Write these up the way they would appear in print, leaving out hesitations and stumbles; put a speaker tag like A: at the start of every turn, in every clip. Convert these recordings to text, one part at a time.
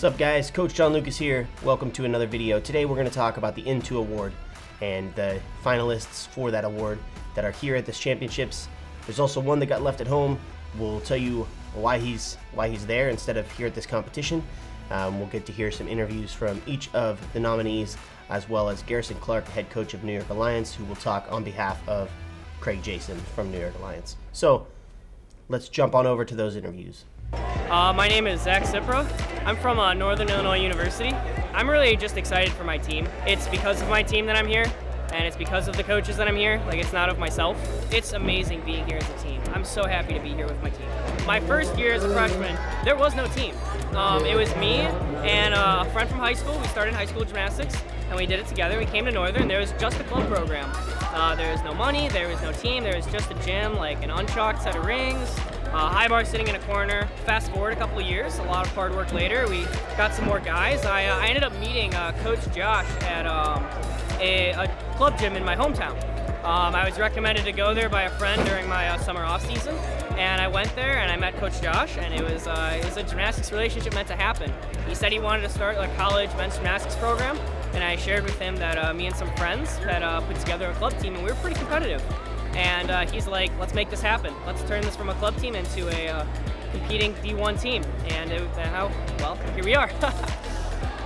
A: What's up, guys? Coach John Lucas here. Welcome to another video. Today we're going to talk about the N2 Award and the finalists for that award that are here at this championships. There's also one that got left at home. We'll tell you why he's there instead of here at this competition. We'll get to hear some interviews from each of the nominees, as well as Garrison Clark, head coach of New York Alliance, who will talk on behalf of Craig Jason from New York Alliance. So let's jump on over to those interviews.
B: My name is Zach Cipra. I'm from Northern Illinois University. I'm really just excited for my team. It's because of my team that I'm here, and it's because of the coaches that I'm here. Like, it's not of myself. It's amazing being here as a team. I'm so happy to be here with my team. My first year as a freshman, there was no team. It was me and a friend from high school. We started high school gymnastics, and we did it together. We came to Northern. There was just a club program. There was no money. There was no team. There was just a gym, like an unchalked set of rings. High bar sitting in a corner. Fast forward a couple of years, a lot of hard work later, we got some more guys. I ended up meeting Coach Josh at a club gym in my hometown. I was recommended to go there by a friend during my summer off season, and I went there and I met Coach Josh, and it was a gymnastics relationship meant to happen. He said he wanted to start a college men's gymnastics program, and I shared with him that me and some friends had put together a club team, and we were pretty competitive. And he's like, let's make this happen. Let's turn this from a club team into a competing D1 team. And well, here we are.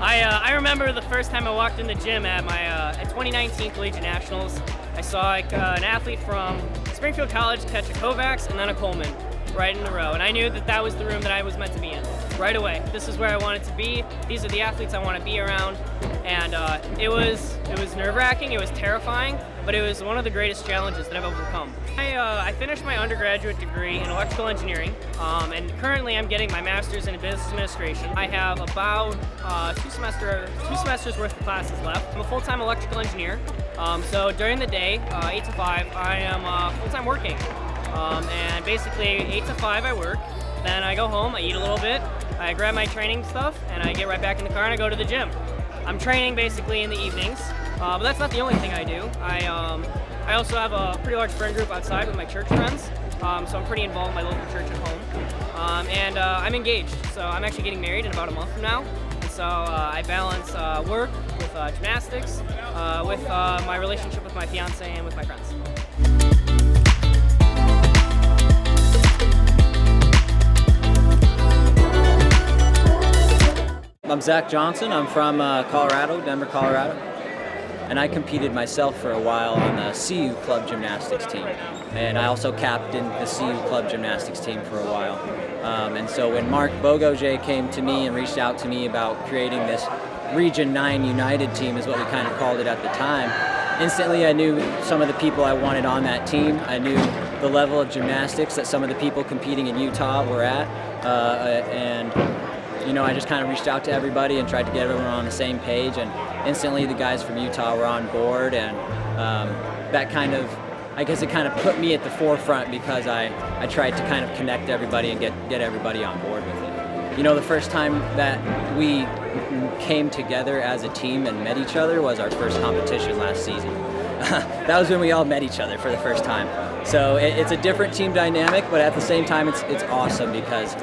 B: I remember the first time I walked in the gym at my at 2019 Collegiate Nationals. I saw an athlete from Springfield College catch a Kovacs and then a Coleman right in a row. And I knew that that was the room that I was meant to be in right away. This is where I wanted to be. These are the athletes I want to be around. And it was nerve-wracking, it was terrifying, but it was one of the greatest challenges that I've overcome. I finished my undergraduate degree in electrical engineering, and currently I'm getting my master's in business administration. I have about two semesters worth of classes left. I'm a full-time electrical engineer, so during the day, 8 to 5, I am full-time working. And basically 8 to 5 I work, then I go home, I eat a little bit, I grab my training stuff, and I get right back in the car and I go to the gym. I'm training basically in the evenings, but that's not the only thing I do. I also have a pretty large friend group outside with my church friends, so I'm pretty involved in my local church at home. And I'm engaged, so I'm actually getting married in about a month from now. And so I balance work with gymnastics, with my relationship with my fiance and with my friends.
C: I'm Zach Johnson. I'm from Colorado, Denver, Colorado. And I competed myself for a while on the CU Club Gymnastics team. And I also captained the CU Club Gymnastics team for a while. And so when Mark Bogoje came to me and reached out to me about creating this Region 9 United team, is what we kind of called it at the time, instantly I knew some of the people I wanted on that team. I knew the level of gymnastics that some of the people competing in Utah were at. I just kind of reached out to everybody and tried to get everyone on the same page, and instantly the guys from Utah were on board, and that kind of, I guess it kind of put me at the forefront because I tried to kind of connect everybody and get everybody on board with it. You know, the first time that we came together as a team and met each other was our first competition last season. That was when we all met each other for the first time. So it's a different team dynamic, but at the same time it's awesome because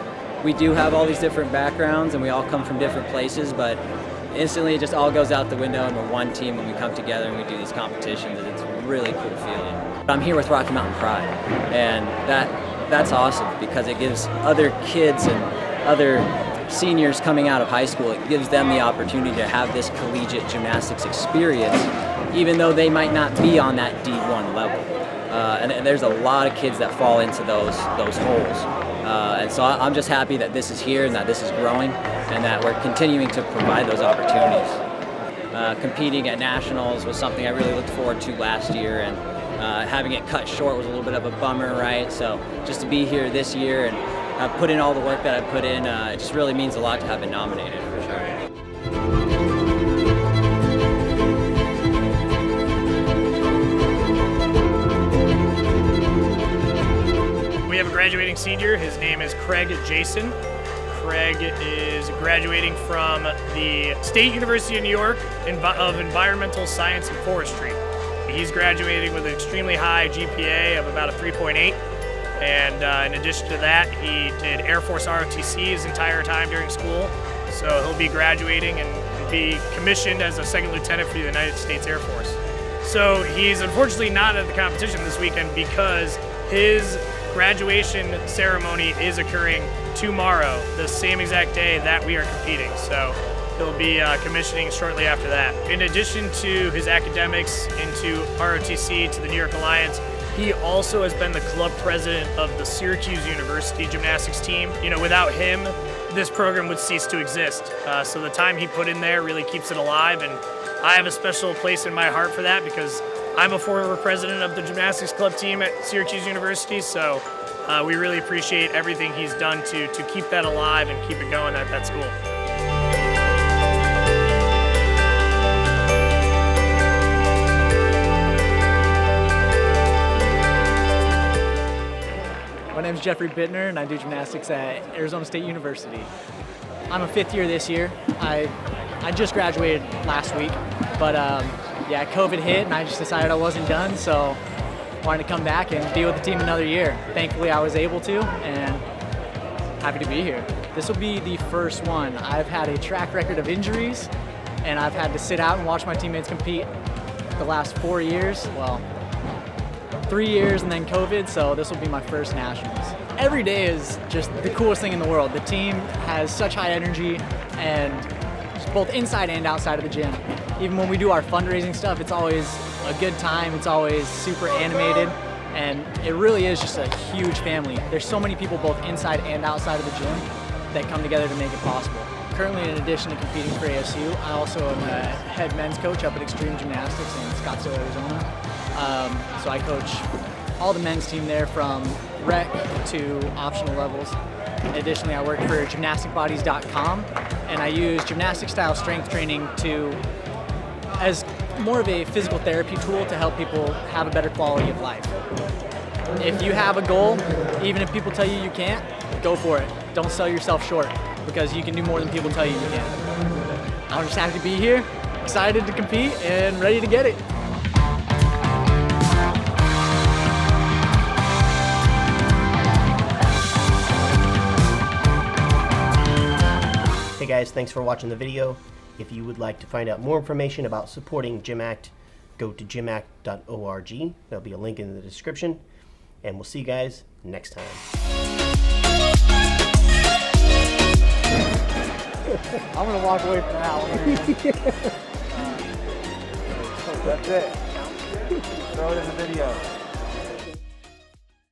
C: we do have all these different backgrounds and we all come from different places, but instantly it just all goes out the window and we're one team when we come together and we do these competitions, and it's a really cool feeling. I'm here with Rocky Mountain Pride, and that's awesome because it gives other kids and other seniors coming out of high school, it gives them the opportunity to have this collegiate gymnastics experience, even though they might not be on that D1 level. And there's a lot of kids that fall into those holes. And so I'm just happy that this is here and that this is growing and that we're continuing to provide those opportunities. Competing at nationals was something I really looked forward to last year, and having it cut short was a little bit of a bummer, right? So just to be here this year and put in all the work that I put in, it just really means a lot to have been nominated, for sure.
D: We have a graduating senior. His name is Craig Jason. Craig is graduating from the State University of New York of Environmental Science and Forestry. He's graduating with an extremely high GPA of about a 3.8. And in addition to that, he did Air Force ROTC his entire time during school. So he'll be graduating and be commissioned as a second lieutenant for the United States Air Force. So he's unfortunately not at the competition this weekend because his graduation ceremony is occurring tomorrow, the same exact day that we are competing. So he'll be commissioning shortly after that. In addition to his academics into ROTC to the New York Alliance, he also has been the club president of the Syracuse University gymnastics team. You know, without him, this program would cease to exist. So the time he put in there really keeps it alive, and I have a special place in my heart for that because I'm a former president of the gymnastics club team at Syracuse University, so we really appreciate everything he's done to keep that alive and keep it going at that school.
E: My name is Jeffrey Bittner, and I do gymnastics at Arizona State University. I'm a fifth year this year. I just graduated last week, but yeah, COVID hit, and I just decided I wasn't done, so wanted to come back and be with the team another year. Thankfully, I was able to, and happy to be here. This will be the first one. I've had a track record of injuries, and I've had to sit out and watch my teammates compete the last 4 years. Well, 3 years and then COVID, so this will be my first nationals. Every day is just the coolest thing in the world. The team has such high energy, and just both inside and outside of the gym. Even when we do our fundraising stuff, it's always a good time. It's always super animated, and it really is just a huge family. There's so many people both inside and outside of the gym that come together to make it possible. Currently, in addition to competing for ASU, I also am a head men's coach up at Extreme Gymnastics in Scottsdale, Arizona. So I coach all the men's team there from rec to optional levels. Additionally, I work for gymnasticbodies.com, and I use gymnastic style strength training as more of a physical therapy tool to help people have a better quality of life. If you have a goal, even if people tell you you can't, go for it. Don't sell yourself short, because you can do more than people tell you you can. I'm just happy to be here, excited to compete, and ready to get it.
A: Hey guys, thanks for watching the video. If you would like to find out more information about supporting GymAct, go to gymact.org. There'll be a link in the description, and we'll see you guys next time.
E: I'm gonna walk away from that one.
F: That's it. Throw it in the video.